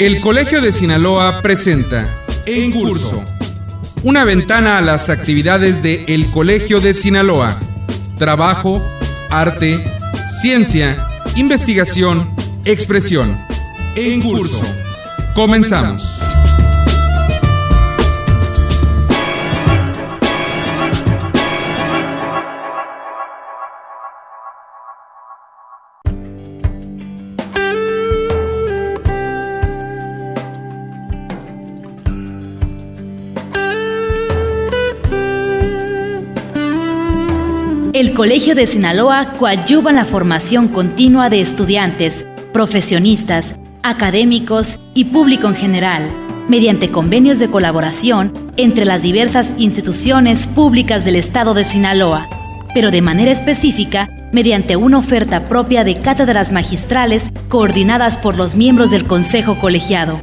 El Colegio de Sinaloa presenta En Curso, una ventana a las actividades de El Colegio de Sinaloa. Trabajo, arte, ciencia, investigación, expresión. En Curso. Comenzamos. El Colegio de Sinaloa coadyuva en la formación continua de estudiantes, profesionistas, académicos y público en general, mediante convenios de colaboración entre las diversas instituciones públicas del estado de Sinaloa, pero de manera específica mediante una oferta propia de cátedras magistrales coordinadas por los miembros del Consejo Colegiado.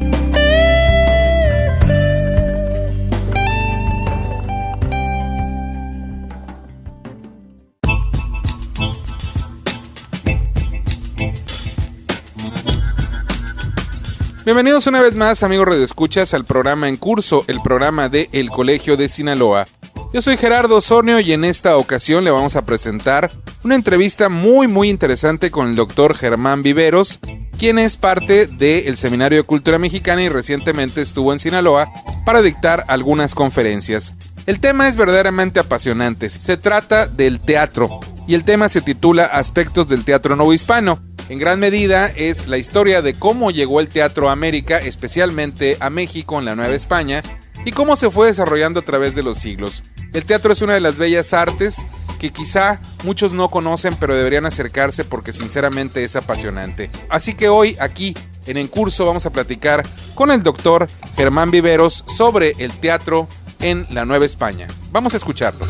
Bienvenidos una vez más, amigos radioescuchas, al programa En Curso, el programa de El Colegio de Sinaloa. Yo soy Gerardo Osornio y en esta ocasión le vamos a presentar una entrevista muy interesante con el doctor Germán Viveros, quien es parte del Seminario de Cultura Mexicana y recientemente estuvo en Sinaloa para dictar algunas conferencias. El tema es verdaderamente apasionante, se trata del teatro y el tema se titula Aspectos del Teatro Novohispano. En gran medida es la historia de cómo llegó el teatro a América, especialmente a México en la Nueva España, y cómo se fue desarrollando a través de los siglos. El teatro es una de las bellas artes que quizá muchos no conocen, pero deberían acercarse porque sinceramente es apasionante. Así que hoy aquí en Curso vamos a platicar con el doctor Germán Viveros sobre el teatro en la Nueva España. Vamos a escucharlo.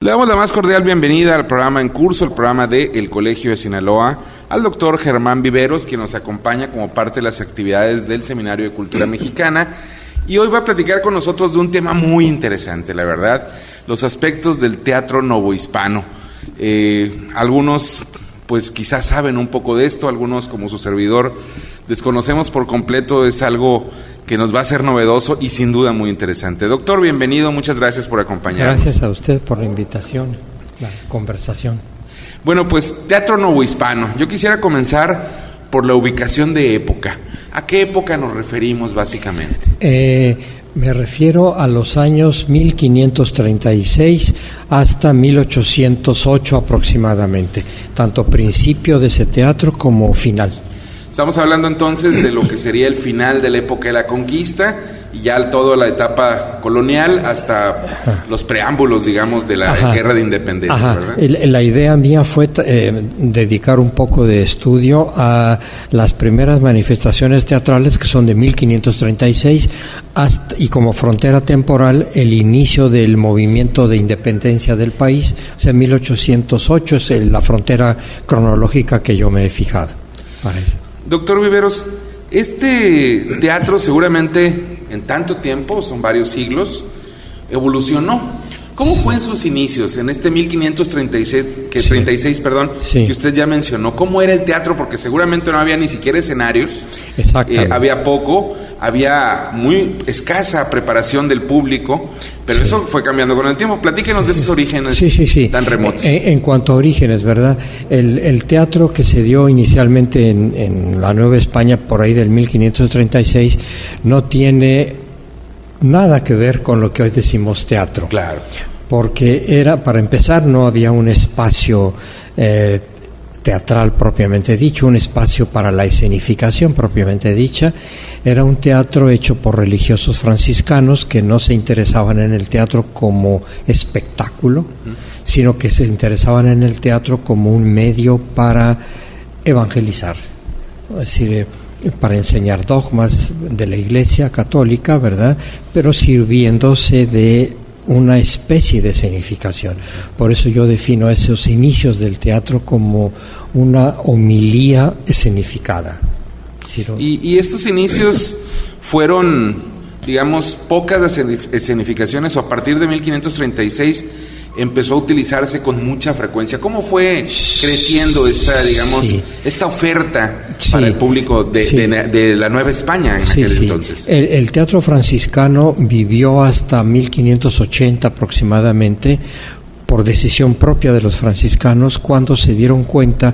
Le damos la más cordial bienvenida al programa En Curso, el programa de El Colegio de Sinaloa, al doctor Germán Viveros, quien nos acompaña como parte de las actividades del Seminario de Cultura Mexicana. Y hoy va a platicar con nosotros de un tema muy interesante, la verdad, los aspectos del teatro novohispano. Algunos pues quizás saben un poco de esto, algunos como su servidor desconocemos por completo, es algo que nos va a ser novedoso y sin duda muy interesante. Doctor, bienvenido, muchas gracias por acompañarnos. Gracias a usted por la invitación, la conversación. Bueno, pues teatro novohispano. Yo quisiera comenzar por la ubicación de época. ¿A qué época nos referimos básicamente? Me refiero a los años 1536 hasta 1808 aproximadamente, tanto principio de ese teatro como final. Estamos hablando entonces de lo que sería el final de la época de la conquista y ya toda la etapa colonial hasta los preámbulos, digamos, de la guerra de independencia, ¿verdad? La idea mía fue dedicar un poco de estudio a las primeras manifestaciones teatrales que son de 1536 hasta, y como frontera temporal el inicio del movimiento de independencia del país, o sea, 1808 es la frontera cronológica que yo me he fijado para eso. Doctor Viveros, este teatro seguramente en tanto tiempo, son varios siglos, evolucionó. ¿Cómo fue en sus inicios, en este 1536, que usted ya mencionó? ¿Cómo era el teatro? Porque seguramente no había ni siquiera escenarios. Exactamente. Había poco, había muy escasa preparación del público, pero eso fue cambiando con el tiempo. Platíquenos de esos orígenes tan remotos. En cuanto a orígenes, ¿verdad? El teatro que se dio inicialmente en la Nueva España, por ahí del 1536, no tiene nada que ver con lo que hoy decimos teatro. Claro. Porque para empezar, no había un espacio teatral propiamente dicho, un espacio para la escenificación propiamente dicha. Era un teatro hecho por religiosos franciscanos que no se interesaban en el teatro como espectáculo, sino que se interesaban en el teatro como un medio para evangelizar, es decir, para enseñar dogmas de la Iglesia Católica, ¿verdad? Pero sirviéndose de una especie de escenificación. Por eso yo defino esos inicios del teatro como una homilía escenificada. Y estos inicios fueron, digamos, pocas las escenificaciones, o a partir de 1536 empezó a utilizarse con mucha frecuencia. ¿Cómo fue creciendo esta oferta para el público de la Nueva España en aquel entonces? El teatro franciscano vivió hasta 1580 aproximadamente, por decisión propia de los franciscanos, cuando se dieron cuenta,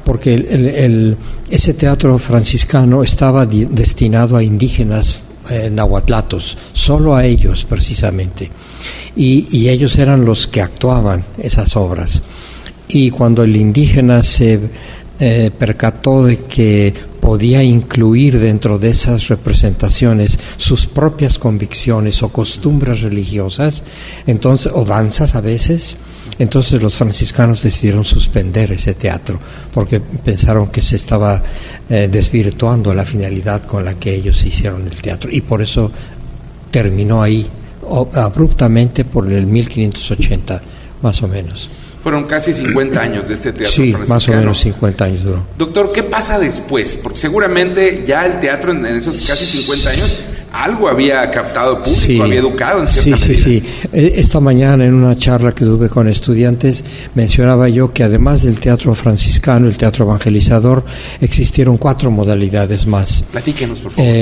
porque ese teatro franciscano estaba destinado a indígenas nahuatlatos, solo a ellos precisamente, y ellos eran los que actuaban esas obras. Y cuando el indígena se percató de que podía incluir dentro de esas representaciones sus propias convicciones o costumbres religiosas, entonces, o danzas a veces, entonces los franciscanos decidieron suspender ese teatro porque pensaron que se estaba desvirtuando la finalidad con la que ellos hicieron el teatro, y por eso terminó ahí abruptamente por el 1580 más o menos. Fueron casi 50 años de este teatro franciscano. Sí, más o menos 50 años duró. Doctor, ¿qué pasa después? Porque seguramente ya el teatro en esos casi 50 años algo había captado público, había educado en cierta medida. Sí. Esta mañana en una charla que tuve con estudiantes mencionaba yo que además del teatro franciscano, el teatro evangelizador, existieron 4 modalidades más. Platíquenos, por favor.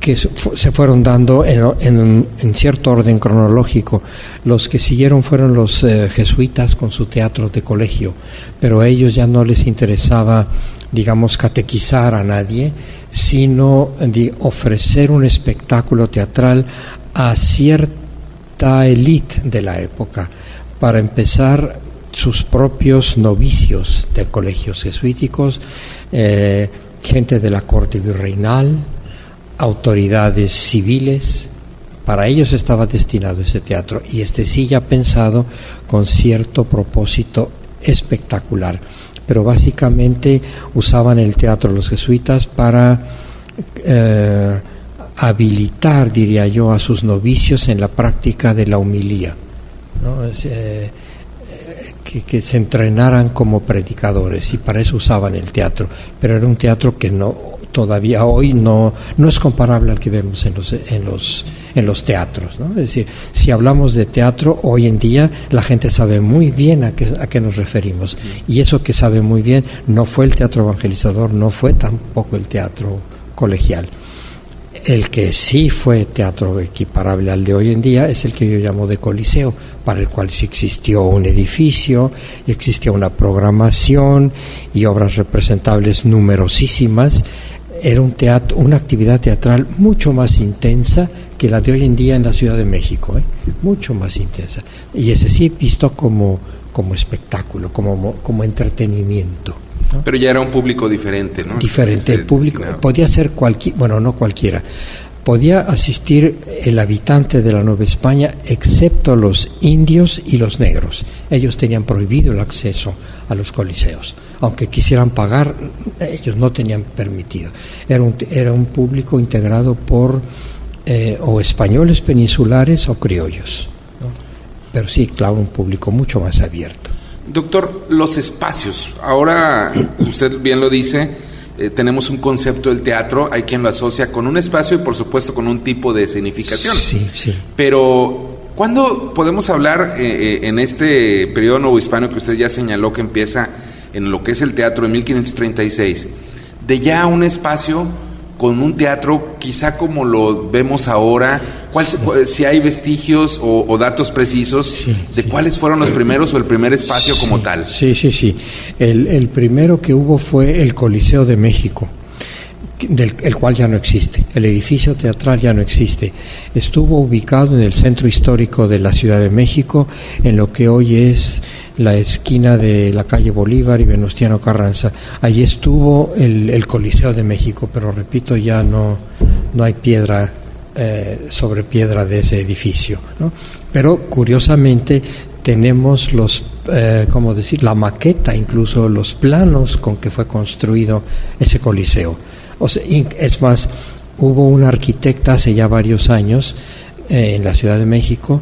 Que se fueron dando en cierto orden cronológico. Los que siguieron fueron los jesuitas con su teatro de colegio, pero a ellos ya no les interesaba, digamos, catequizar a nadie, sino ofrecer un espectáculo teatral a cierta élite de la época. Para empezar, sus propios novicios de colegios jesuíticos, gente de la corte virreinal, autoridades civiles. Para ellos estaba destinado ese teatro, y sí ya pensado con cierto propósito espectacular, pero básicamente usaban el teatro los jesuitas para habilitar, diría yo, a sus novicios en la práctica de la homilía, ¿no? Que se entrenaran como predicadores, y para eso usaban el teatro, pero era un teatro que todavía hoy no es comparable al que vemos en los teatros, ¿no? Es decir, si hablamos de teatro hoy en día, la gente sabe muy bien a qué nos referimos, y eso que sabe muy bien no fue el teatro evangelizador, no fue tampoco el teatro colegial. El que sí fue teatro equiparable al de hoy en día es el que yo llamo de coliseo, para el cual sí existió un edificio, y existía una programación y obras representables numerosísimas. Era una actividad teatral mucho más intensa que la de hoy en día en la Ciudad de México, mucho más intensa. Y ese sí visto como espectáculo, como entretenimiento, ¿no? Pero ya era un público diferente, ¿no? Diferente, el público podía ser no cualquiera. Podía asistir el habitante de la Nueva España, excepto los indios y los negros. Ellos tenían prohibido el acceso a los coliseos. Aunque quisieran pagar, ellos no tenían permitido. Era un público integrado por o españoles peninsulares o criollos, ¿no? Pero sí, claro, un público mucho más abierto. Doctor, los espacios. Ahora, usted bien lo dice, tenemos un concepto del teatro, hay quien lo asocia con un espacio y por supuesto con un tipo de significación. Sí. Pero, ¿cuándo podemos hablar en este periodo novohispano que usted ya señaló que empieza en lo que es el teatro en 1536, de ya un espacio con un teatro quizá como lo vemos ahora? Si hay vestigios o datos precisos de cuáles fueron los primeros o el primer espacio como tal. Sí. El primero que hubo fue el Coliseo de México, el cual ya no existe. El edificio teatral ya no existe. Estuvo ubicado en el centro histórico de la Ciudad de México, en lo que hoy es la esquina de la calle Bolívar y Venustiano Carranza. Allí estuvo el Coliseo de México, pero repito, ya no hay piedra sobre piedra de ese edificio, ¿no? Pero curiosamente tenemos la maqueta, incluso los planos con que fue construido ese Coliseo. O sea, es más, hubo una arquitecta hace ya varios años en la Ciudad de México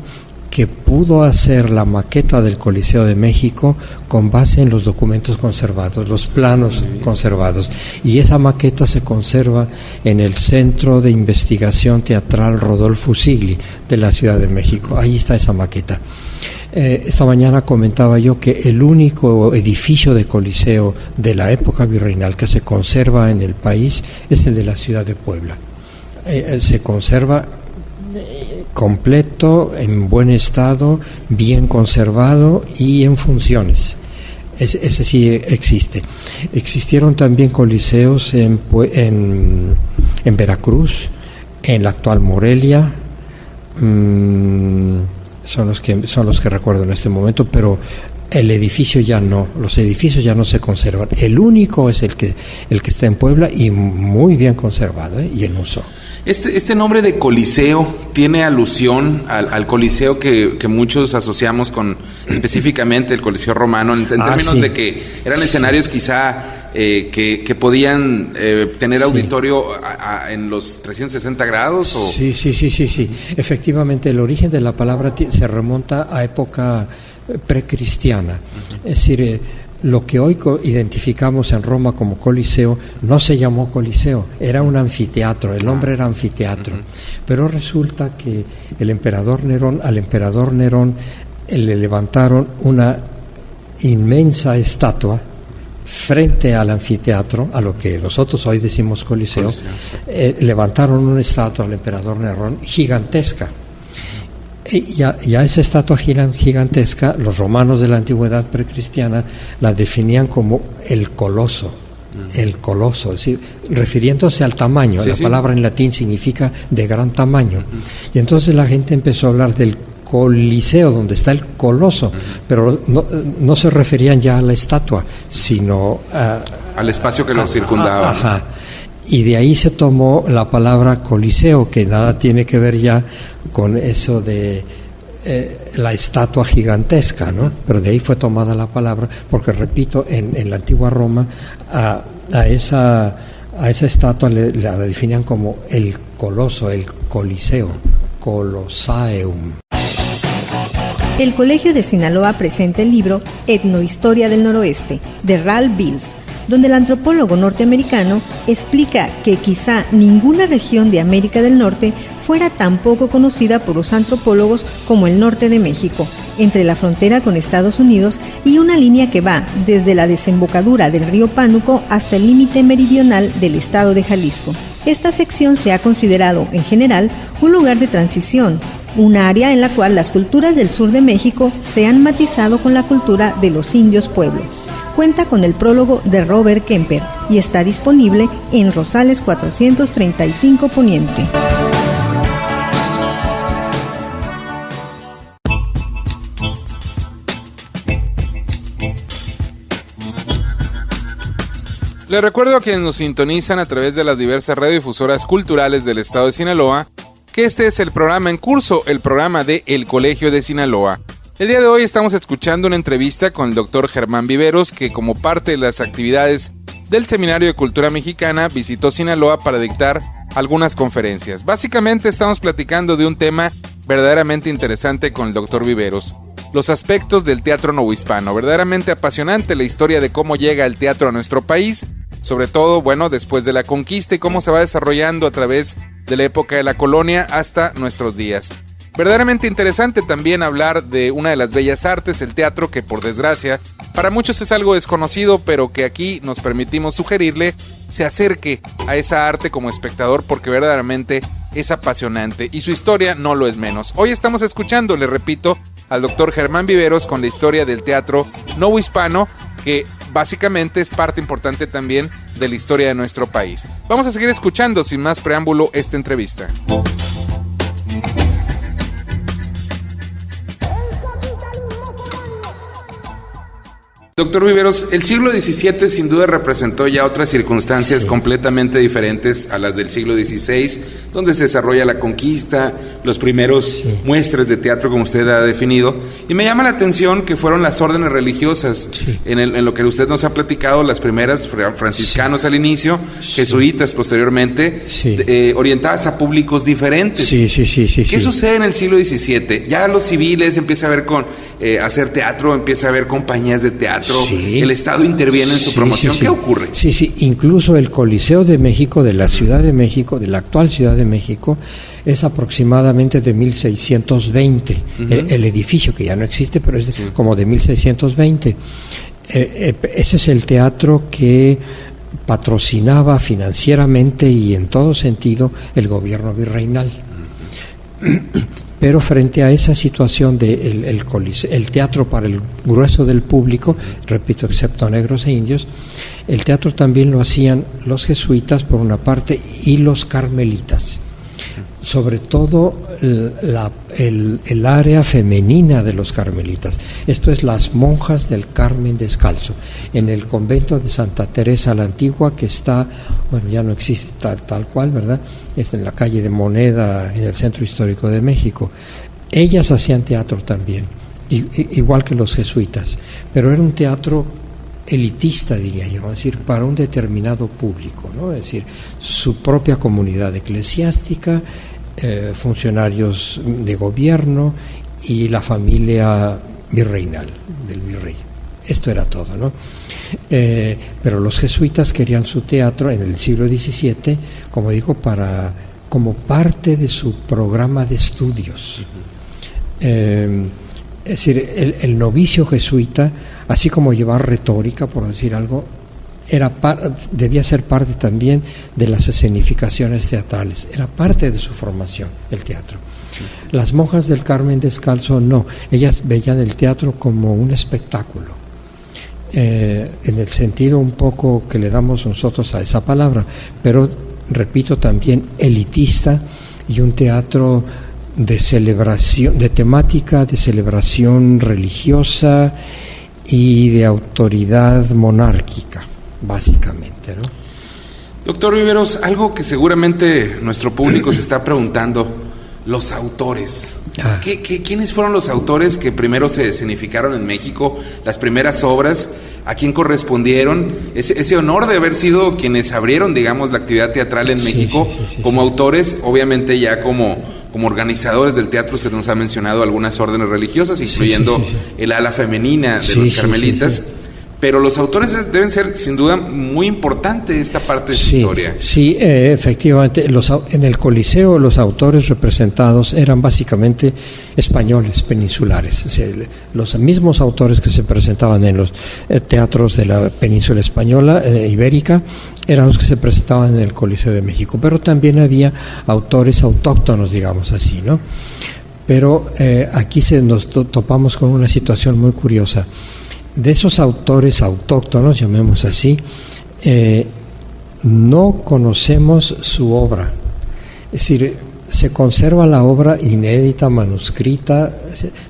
que pudo hacer la maqueta del Coliseo de México con base en los documentos conservados, los planos conservados. Y esa maqueta se conserva en el Centro de Investigación Teatral Rodolfo Sigli de la Ciudad de México. Ahí está esa maqueta. Esta mañana comentaba yo que el único edificio de Coliseo de la época virreinal que se conserva en el país es el de la ciudad de Puebla. Se conserva completo, en buen estado, bien conservado y en funciones. Ese sí existe. Existieron también coliseos en Veracruz, en la actual Morelia, son los que recuerdo en este momento, pero el edificio ya no, los edificios ya no se conservan. El único es el que está en Puebla y muy bien conservado, y en uso. Este nombre de Coliseo tiene alusión al Coliseo que muchos asociamos con específicamente el Coliseo romano, en términos sí. de que eran escenarios quizá que podían tener auditorio en los 360 grados. ¿O? Sí. Efectivamente, el origen de la palabra se remonta a época precristiana. Uh-huh. Es decir, lo que hoy identificamos en Roma como Coliseo no se llamó Coliseo, era un anfiteatro, el nombre era anfiteatro. Uh-huh. Pero resulta que al emperador Nerón le levantaron una inmensa estatua frente al anfiteatro, a lo que nosotros hoy decimos Coliseo. Levantaron una estatua al emperador Nerón gigantesca. Y a esa estatua gigantesca, los romanos de la antigüedad precristiana la definían como el coloso, es decir, refiriéndose al tamaño. La palabra en latín significa de gran tamaño. Y entonces la gente empezó a hablar del Coliseo, donde está el coloso, pero no se referían ya a la estatua, sino al espacio que lo circundaba. Ajá. Y de ahí se tomó la palabra Coliseo, que nada tiene que ver ya con eso de la estatua gigantesca, ¿no? Pero de ahí fue tomada la palabra, porque repito, en la antigua Roma a esa estatua la definían como el coloso, el Coliseo, Colosseum. El Colegio de Sinaloa presenta el libro Etnohistoria del Noroeste, de Ralph Bills, donde el antropólogo norteamericano explica que quizá ninguna región de América del Norte fuera tan poco conocida por los antropólogos como el norte de México, entre la frontera con Estados Unidos y una línea que va desde la desembocadura del río Pánuco hasta el límite meridional del estado de Jalisco. Esta sección se ha considerado, en general, un lugar de transición, un área en la cual las culturas del sur de México se han matizado con la cultura de los indios pueblos. Cuenta con el prólogo de Robert Kemper y está disponible en Rosales 435 Poniente. Les recuerdo a quienes nos sintonizan a través de las diversas radiodifusoras culturales del estado de Sinaloa que este es el programa en curso, el programa de El Colegio de Sinaloa. El día de hoy estamos escuchando una entrevista con el doctor Germán Viveros, que como parte de las actividades del Seminario de Cultura Mexicana visitó Sinaloa para dictar algunas conferencias. Básicamente estamos platicando de un tema verdaderamente interesante con el doctor Viveros: los aspectos del teatro novohispano. Verdaderamente apasionante la historia de cómo llega el teatro a nuestro país, sobre todo, después de la conquista, y cómo se va desarrollando a través de la época de la colonia hasta nuestros días. Verdaderamente interesante también hablar de una de las bellas artes, el teatro, que por desgracia para muchos es algo desconocido, pero que aquí nos permitimos sugerirle se acerque a esa arte como espectador, porque verdaderamente es apasionante y su historia no lo es menos. Hoy estamos escuchando, le repito, al doctor Germán Viveros con la historia del teatro novohispano, que básicamente es parte importante también de la historia de nuestro país. Vamos a seguir escuchando sin más preámbulo esta entrevista. Doctor Viveros, el siglo XVII sin duda representó ya otras circunstancias completamente diferentes a las del siglo XVI, donde se desarrolla la conquista, los primeros muestras de teatro, como usted ha definido. Y me llama la atención que fueron las órdenes religiosas, en lo que usted nos ha platicado, las primeras, franciscanos al inicio, jesuitas posteriormente, orientadas a públicos diferentes. ¿Qué sucede en el siglo XVII? Ya los civiles empieza a ver hacer teatro, empieza a haber compañías de teatro. teatro, el Estado interviene en su promoción. ¿Qué ocurre? Sí, incluso el Coliseo de México, de la Ciudad de México, de la actual Ciudad de México, es aproximadamente de 1620. El edificio, que ya no existe, pero es como de 1620. Ese es el teatro que patrocinaba financieramente y en todo sentido el gobierno virreinal. Pero frente a esa situación de el teatro para el grueso del público, repito, excepto negros e indios, el teatro también lo hacían los jesuitas por una parte y los carmelitas. Sobre todo el área femenina de los carmelitas. Esto es las monjas del Carmen Descalzo, en el convento de Santa Teresa la Antigua, que está, bueno, ya no existe tal cual, ¿verdad? Está en la calle de Moneda, en el centro histórico de México. Ellas hacían teatro también, igual que los jesuitas, pero era un teatro elitista, diría yo, es decir, para un determinado público, ¿no? Es decir, su propia comunidad eclesiástica, funcionarios de gobierno y la familia virreinal del virrey. Esto era todo, ¿no? Pero los jesuitas querían su teatro en el siglo XVII, como digo, como parte de su programa de estudios. Es decir, el novicio jesuita, así como llevar retórica, por decir algo, debía ser parte también de las escenificaciones teatrales, era parte de su formación, el teatro. Las monjas del Carmen Descalzo no, ellas veían el teatro como un espectáculo, en el sentido un poco que le damos nosotros a esa palabra, pero repito, también elitista, y un teatro de celebración, de temática de celebración religiosa y de autoridad monárquica, básicamente, ¿no? Doctor Viveros, algo que seguramente nuestro público se está preguntando: los autores. ¿Quiénes fueron los autores que primero se escenificaron en México? Las primeras obras, ¿a quién correspondieron? Ese honor de haber sido quienes abrieron, digamos, la actividad teatral en México como autores, obviamente ya como organizadores del teatro se nos ha mencionado algunas órdenes religiosas, incluyendo el ala femenina de los carmelitas. Pero los autores deben ser, sin duda, muy importante esta parte de su historia. Sí, efectivamente. En el Coliseo los autores representados eran básicamente españoles, peninsulares. O sea, los mismos autores que se presentaban en los teatros de la península española, ibérica, eran los que se presentaban en el Coliseo de México. Pero también había autores autóctonos, digamos así, ¿no? Pero aquí nos topamos con una situación muy curiosa. De esos autores autóctonos, llamemos así, no conocemos su obra. Es decir, se conserva la obra inédita, manuscrita.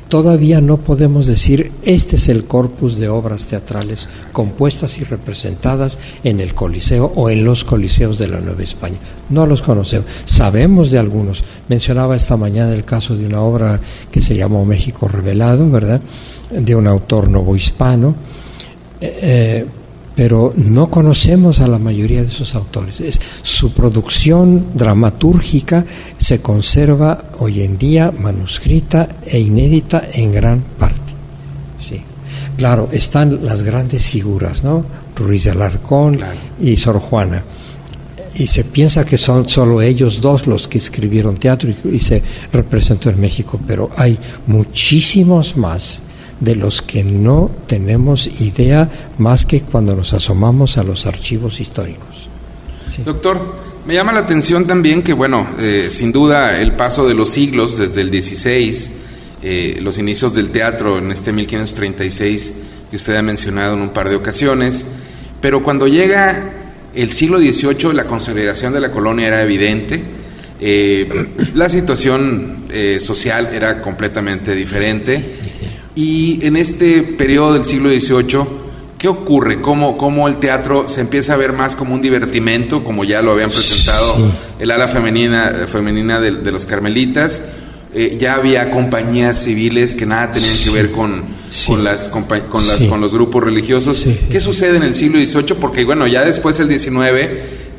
Todavía no podemos decir, este es el corpus de obras teatrales compuestas y representadas en el Coliseo o en los coliseos de la Nueva España. No los conocemos. Sabemos de algunos. Mencionaba esta mañana el caso de una obra que se llamó México Revelado, ¿verdad?, de un autor novohispano, pero no conocemos a la mayoría de esos autores. Su producción dramatúrgica se conserva hoy en día manuscrita e inédita en gran parte. Sí. Claro, están las grandes figuras, ¿no? Ruiz de Alarcón y Sor Juana. Y se piensa que son solo ellos dos los que escribieron teatro y se representó en México, pero hay muchísimos más de los que no tenemos idea más que cuando nos asomamos a los archivos históricos. Sí. Doctor, me llama la atención también que, bueno, sin duda el paso de los siglos, desde el 16, los inicios del teatro en este 1536 que usted ha mencionado en un par de ocasiones, pero cuando llega el siglo XVIII la consolidación de la colonia era evidente, la situación social era completamente diferente. Y en este periodo del siglo XVIII, ¿qué ocurre? ¿Cómo el teatro se empieza a ver más como un divertimento, como ya lo habían presentado el ala femenina de los carmelitas? Ya había compañías civiles que nada tenían que ver con los grupos religiosos. ¿Qué sucede en el siglo XVIII? Porque, bueno, ya después el XIX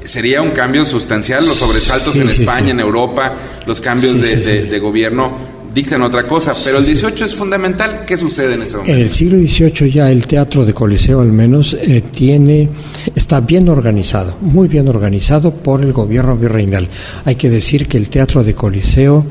sería un cambio sustancial, los sobresaltos en España, en Europa, los cambios de gobierno dictan otra cosa, pero el 18 es fundamental. ¿Qué sucede en ese momento? En el siglo XVIII ya el teatro de Coliseo al menos está bien organizado, muy bien organizado por el gobierno virreinal. Hay que decir que el teatro de Coliseo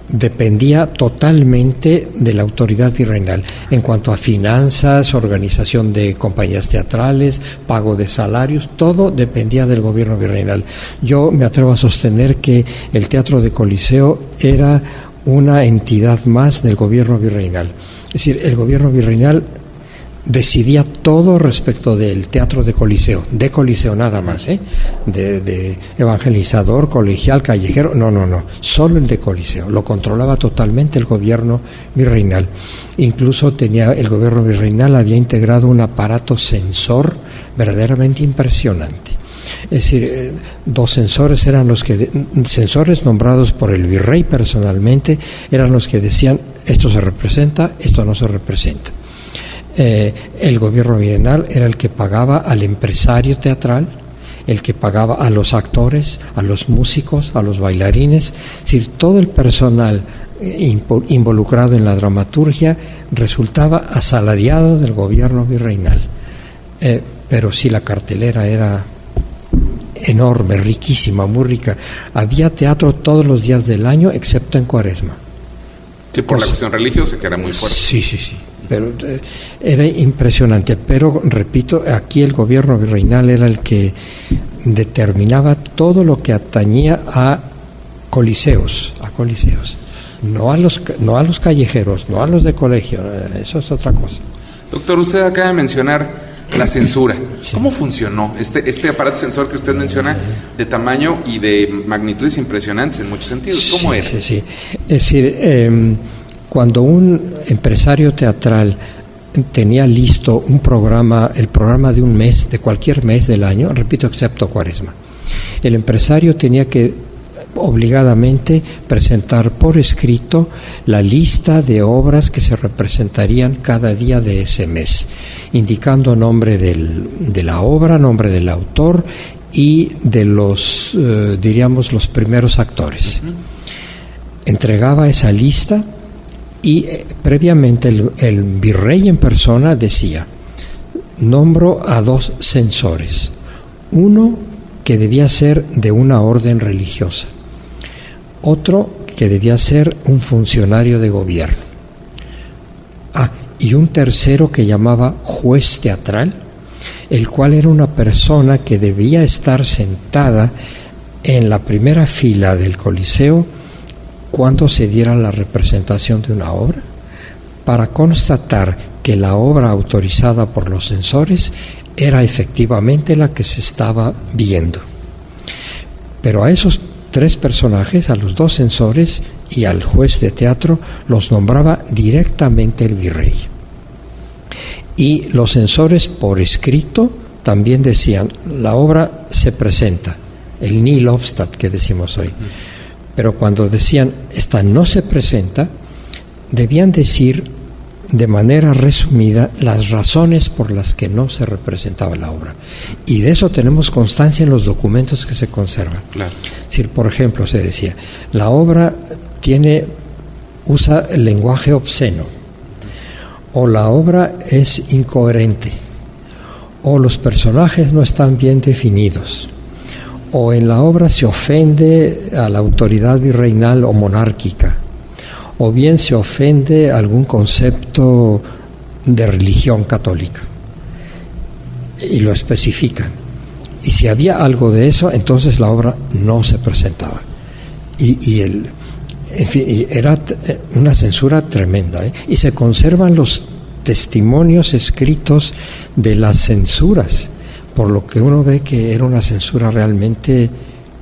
dependía totalmente de la autoridad virreinal en cuanto a finanzas, organización de compañías teatrales, pago de salarios, todo dependía del gobierno virreinal. Yo me atrevo a sostener que el teatro de Coliseo era una entidad más del gobierno virreinal. Es decir, el gobierno virreinal decidía todo respecto del teatro de Coliseo nada más, de evangelizador, colegial, callejero, no, solo el de Coliseo, lo controlaba totalmente el gobierno virreinal. Incluso el gobierno virreinal había integrado un aparato censor verdaderamente impresionante. Es decir, dos censores eran censores nombrados por el virrey personalmente, eran los que decían esto se representa, esto no se representa. El gobierno virreinal era el que pagaba al empresario teatral, el que pagaba a los actores, a los músicos, a los bailarines, es decir, todo el personal involucrado en la dramaturgia resultaba asalariado del gobierno virreinal. Pero sí, la cartelera era enorme, riquísima, muy rica. Había teatro todos los días del año, excepto en Cuaresma. Sí, por la cuestión religiosa, que era muy fuerte. Sí. Pero era impresionante. Pero, repito, aquí el gobierno virreinal era el que determinaba todo lo que atañía a coliseos. No a los callejeros, no a los de colegio. Eso es otra cosa. Doctor, usted acaba de mencionar la censura. Sí. ¿Cómo funcionó este aparato censor que usted menciona, de tamaño y de magnitudes impresionantes en muchos sentidos? ¿Cómo era? Sí. Es decir, cuando un empresario teatral tenía listo el programa de un mes, de cualquier mes del año, repito, excepto Cuaresma, el empresario tenía que obligadamente presentar por escrito la lista de obras que se representarían cada día de ese mes, indicando nombre de la obra, nombre del autor y de los primeros actores. Entregaba esa lista y previamente el virrey en persona decía: nombro a 2 censores, uno que debía ser de una orden religiosa, otro que debía ser un funcionario de gobierno, y un tercero que llamaba juez teatral, el cual era una persona que debía estar sentada en la primera fila del Coliseo cuando se diera la representación de una obra, para constatar que la obra autorizada por los censores era efectivamente la que se estaba viendo. Pero a esos 3 personajes, a los 2 censores y al juez de teatro, los nombraba directamente el virrey. Y los censores por escrito también decían: la obra se presenta, el nihil obstat que decimos hoy. Pero cuando decían esta no se presenta, debían decir de manera resumida las razones por las que no se representaba la obra. Y de eso tenemos constancia en los documentos que se conservan. Claro. Es decir, por ejemplo, se decía: la obra usa el lenguaje obsceno, o la obra es incoherente, o los personajes no están bien definidos, o en la obra se ofende a la autoridad virreinal o monárquica, o bien se ofende a algún concepto de religión católica, y lo especifican. Y si había algo de eso, entonces la obra no se presentaba. En fin, era una censura tremenda, y se conservan los testimonios escritos de las censuras, por lo que uno ve que era una censura realmente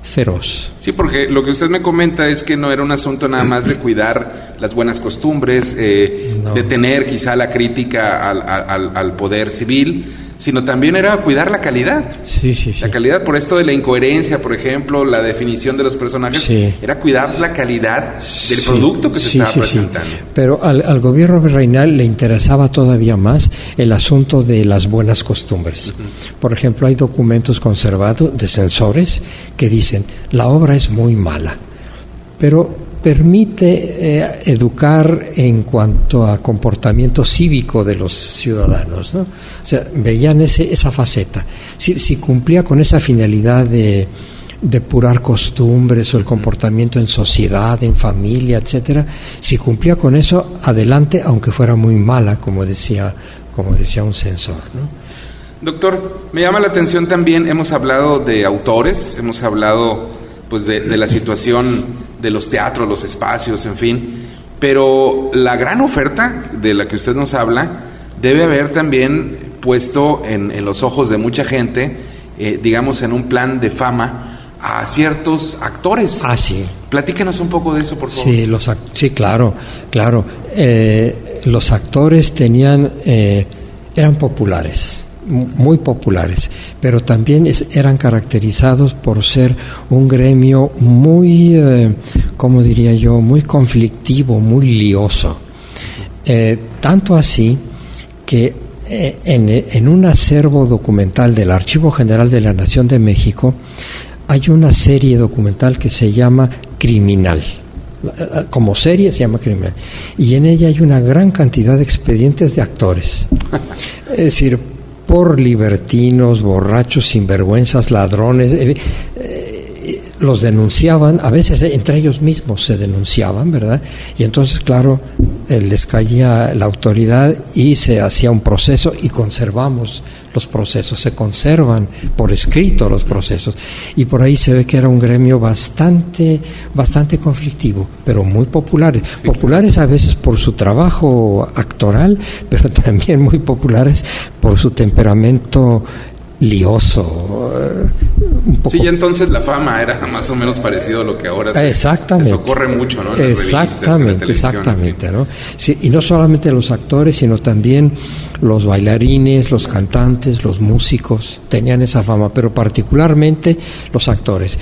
feroz. Sí, porque lo que usted me comenta es que no era un asunto nada más de cuidar las buenas costumbres, No. de tener quizá la crítica al poder civil, sino también era cuidar la calidad. Sí. La calidad, por esto de la incoherencia, por ejemplo, la definición de los personajes, Sí. era cuidar la calidad del producto que se estaba presentando. Sí. Pero al gobierno virreinal le interesaba todavía más el asunto de las buenas costumbres. Por ejemplo, hay documentos conservados de censores que dicen: la obra es muy mala, pero permite educar en cuanto a comportamiento cívico de los ciudadanos, ¿no? O sea, veían esa faceta. Si cumplía con esa finalidad de depurar costumbres o el comportamiento en sociedad, en familia, etcétera, si cumplía con eso, adelante, aunque fuera muy mala, como decía un censor, ¿no? Doctor, me llama la atención también, hemos hablado de autores, hemos hablado pues de la situación de los teatros, los espacios, en fin, pero la gran oferta de la que usted nos habla debe haber también puesto en los ojos de mucha gente, digamos en un plan de fama, a ciertos actores. Ah, sí. Platícanos un poco de eso, por favor. Sí, claro. Los actores eran populares, muy populares, pero también eran caracterizados por ser un gremio muy, ¿cómo diría yo?, muy conflictivo, muy lioso. Tanto así que en un acervo documental del Archivo General de la Nación de México hay una serie documental que se llama Criminal. Como serie se llama Criminal. Y en ella hay una gran cantidad de expedientes de actores. Es decir, por libertinos, borrachos, sinvergüenzas, ladrones, los denunciaban, a veces entre ellos mismos se denunciaban, ¿verdad? Y entonces, claro, les caía la autoridad y se hacía un proceso y conservamos los procesos, se conservan por escrito los procesos. Y por ahí se ve que era un gremio bastante conflictivo, pero muy populares. Sí. Populares a veces por su trabajo actoral, pero también muy populares por su temperamento lioso, un poco. Sí, y entonces la fama era más o menos parecido a lo que ahora se ocurre mucho, ¿no? En exactamente, ¿no? Sí, y no solamente los actores, sino también los bailarines, los cantantes, los músicos tenían esa fama, pero particularmente los actores.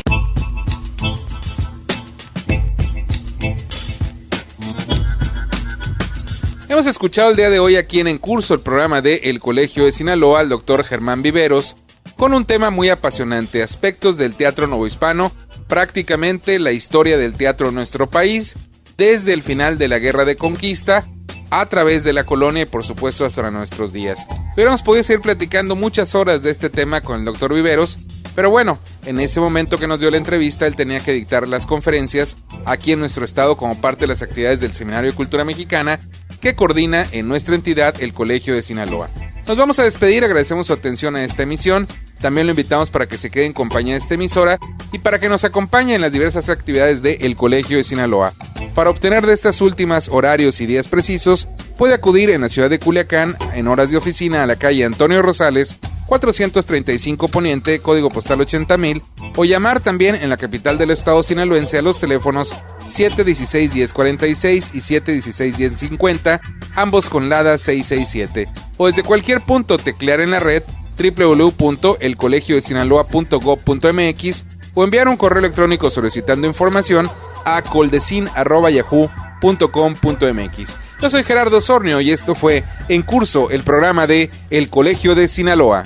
Hemos escuchado el día de hoy aquí en Curso, el programa de El Colegio de Sinaloa, al doctor Germán Viveros, con un tema muy apasionante, aspectos del teatro novohispano, prácticamente la historia del teatro en nuestro país, desde el final de la Guerra de Conquista, a través de la colonia y por supuesto hasta nuestros días. Hubiéramos podido seguir platicando muchas horas de este tema con el doctor Viveros, pero bueno, en ese momento que nos dio la entrevista, él tenía que dictar las conferencias aquí en nuestro estado como parte de las actividades del Seminario de Cultura Mexicana, que coordina en nuestra entidad el Colegio de Sinaloa. Nos vamos a despedir, agradecemos su atención a esta emisión, también lo invitamos para que se quede en compañía de esta emisora y para que nos acompañe en las diversas actividades del Colegio de Sinaloa. Para obtener de estas últimas horarios y días precisos, puede acudir en la ciudad de Culiacán en horas de oficina a la calle Antonio Rosales, 435 Poniente, código postal 80,000, o llamar también en la capital del estado sinaloense a los teléfonos 716-1046 y 716-1050, ambos con LADA 667, o desde cualquier punto teclear en la red www.elcolegiodesinaloa.gov.mx o enviar un correo electrónico solicitando información a coldecin@yahoo.com.mx. Yo soy Gerardo Osornio y esto fue En Curso, el programa de El Colegio de Sinaloa.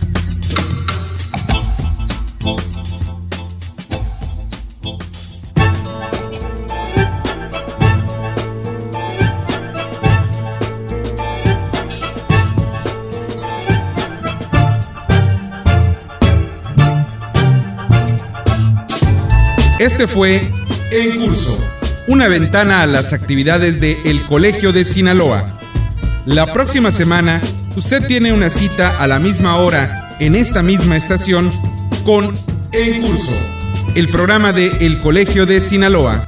Este fue En Curso, una ventana a las actividades de El Colegio de Sinaloa. La próxima semana, usted tiene una cita a la misma hora en esta misma estación con En Curso, el programa de El Colegio de Sinaloa.